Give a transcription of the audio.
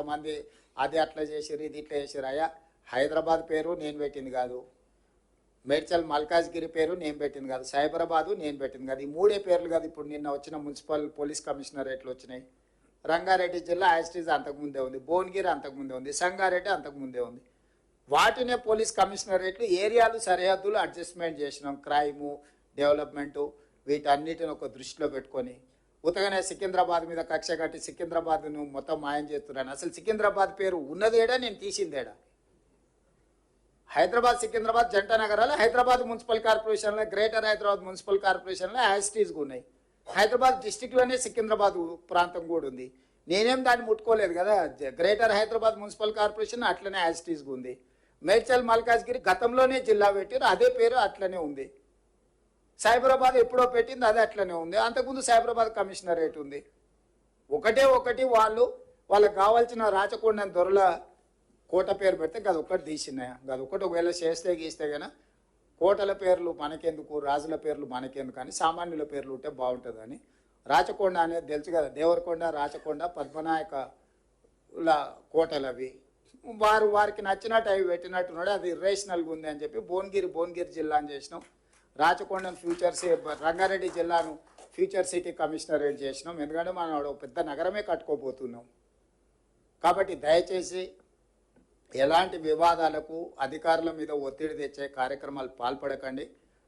కొంతమంది అది అట్లా చేసిరు ఇది ఇట్లా చేసిరు. అయ్యా హైదరాబాద్ పేరు నేను పెట్టింది కాదు, మేడ్చల్ మల్కాజ్గిరి పేరు నేను పెట్టింది కాదు, సైబరాబాదు నేను పెట్టింది కాదు. ఈ మూడే పేర్లు కాదు ఇప్పుడు నిన్న వచ్చిన మున్సిపల్ పోలీస్ కమిషనరేట్లు వచ్చినాయి. రంగారెడ్డి జిల్లా యాస్టీజ్ అంతకుముందే ఉంది, భువనగిరి అంతకుముందే ఉంది, సంగారెడ్డి అంతకుముందే ఉంది. వాటినే పోలీస్ కమిషనరేట్లు ఏరియాలు సరిహద్దులు అడ్జస్ట్మెంట్ చేసినాం. క్రైము, డెవలప్మెంటు వీటన్నిటిని ఒక దృష్టిలో పెట్టుకొని ఉతగానే సికింద్రాబాద్ మీద కక్ష కట్టి సికింద్రాబాద్ను మొత్తం మాయం చేస్తున్నాను. అసలు సికింద్రాబాద్ పేరు ఉన్నదేడా, నేను తీసిందేడా? హైదరాబాద్ సికింద్రాబాద్ జంట నగరాలు హైదరాబాద్ మున్సిపల్ కార్పొరేషన్లో, గ్రేటర్ హైదరాబాద్ మున్సిపల్ కార్పొరేషన్లో యాస్టీస్గా ఉన్నాయి. హైదరాబాద్ డిస్టిక్లోనే సికింద్రాబాద్ ప్రాంతం కూడా ఉంది. నేనేం దాన్ని ముట్టుకోలేదు కదా. గ్రేటర్ హైదరాబాద్ మున్సిపల్ కార్పొరేషన్ అట్లనే యాస్టీస్గా ఉంది. మేడ్చల్ మల్కాజ్గిరి గతంలోనే జిల్లా పెట్టారు, అదే పేరు అట్లనే ఉంది. సైబరాబాద్ ఎప్పుడో పెట్టింది, అదే అట్లనే ఉంది. అంతకుముందు సైబరాబాద్ కమిషనరేట్ ఉంది. ఒకటి వాళ్ళకి కావాల్సిన రాచకొండ దొరల కోట పేరు పెడితే గది ఒక్కటి తీసినాయా? గది ఒకటి ఒకవేళ చేస్తే గీస్తే కన్నా కోటల పేర్లు మనకెందుకు, రాజుల పేర్లు మనకెందుకు అని సామాన్యుల పేర్లు ఉంటే బాగుంటుందని. రాచకొండ అనేది తెలుసు కదా, దేవరకొండ, రాచకొండ, పద్మనాయకుల కోటలు అవి. వారికి నచ్చినట్టు అవి పెట్టినట్టున్నాడు. అది ఇర్రేషనల్గా ఉంది అని చెప్పి భువనగిరి జిల్లా అని చేసినాం. రాచకొండను రంగారెడ్డి జిల్లాను ఫ్యూచర్ సిటీ కమిషనరేట్ చేసినాం. ఎందుకంటే మనం పెద్ద నగరమే కట్టుకోబోతున్నాం. కాబట్టి దయచేసి ఎలాంటి వివాదాలకు, అధికారుల మీద ఒత్తిడి తెచ్చే కార్యక్రమాలు పాల్పడకండి.